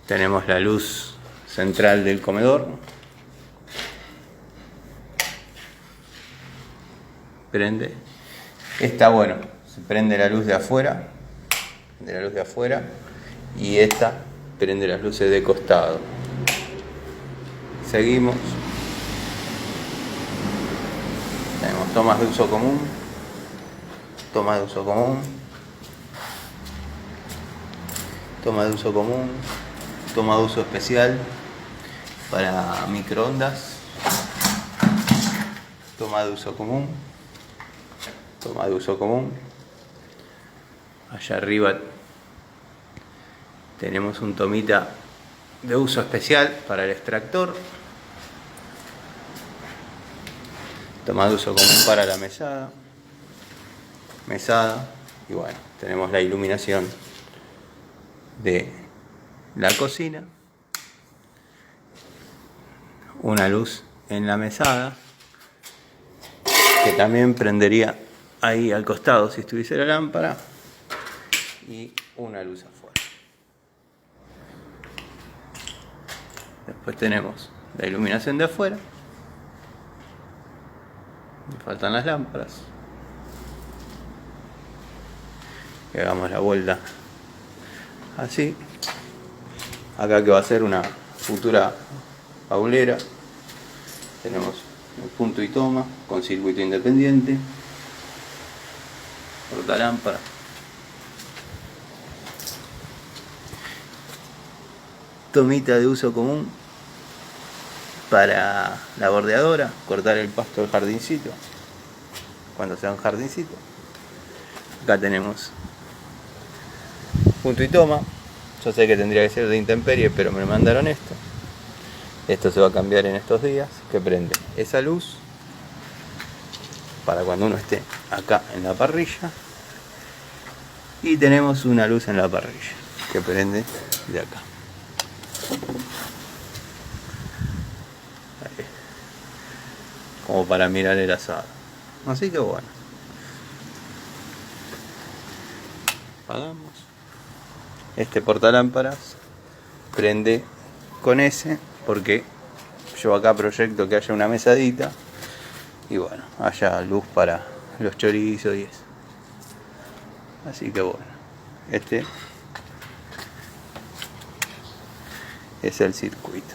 Tenemos la luz central del comedor. Prende. Esta, bueno, se prende la luz de afuera. Y esta prende las luces de costado. Seguimos. Tenemos tomas de uso común. Toma de uso común. Toma de uso común. Toma de uso especial para microondas. Toma de uso común. Toma de uso común. Allá arriba tenemos un tomita de uso especial para el extractor. Toma de uso común para la mesada. Y bueno, tenemos la iluminación de la cocina. Una luz en la mesada que también prendería ahí al costado si estuviese la lámpara. Y una luz afuera. Después tenemos la iluminación de afuera. Me faltan las lámparas. Y hagamos la vuelta así. Acá que va a ser una futura paulera. Tenemos el punto y toma con circuito independiente. Corta lámpara. Tomita de uso común para la bordeadora, cortar el pasto del jardincito cuando sea un jardincito. Acá tenemos punto y toma. Yo sé que tendría que ser de intemperie, pero me mandaron esto. Esto se va a cambiar en estos días, que prende esa luz para cuando uno esté acá en la parrilla. Y tenemos una luz en la parrilla que prende de acá. Ahí. Como para mirar el asado. Así que bueno, apagamos. Este portalámparas prende con ese, porque yo acá proyecto que haya una mesadita y bueno, haya luz para los chorizos y eso. Así que bueno, este es el circuito.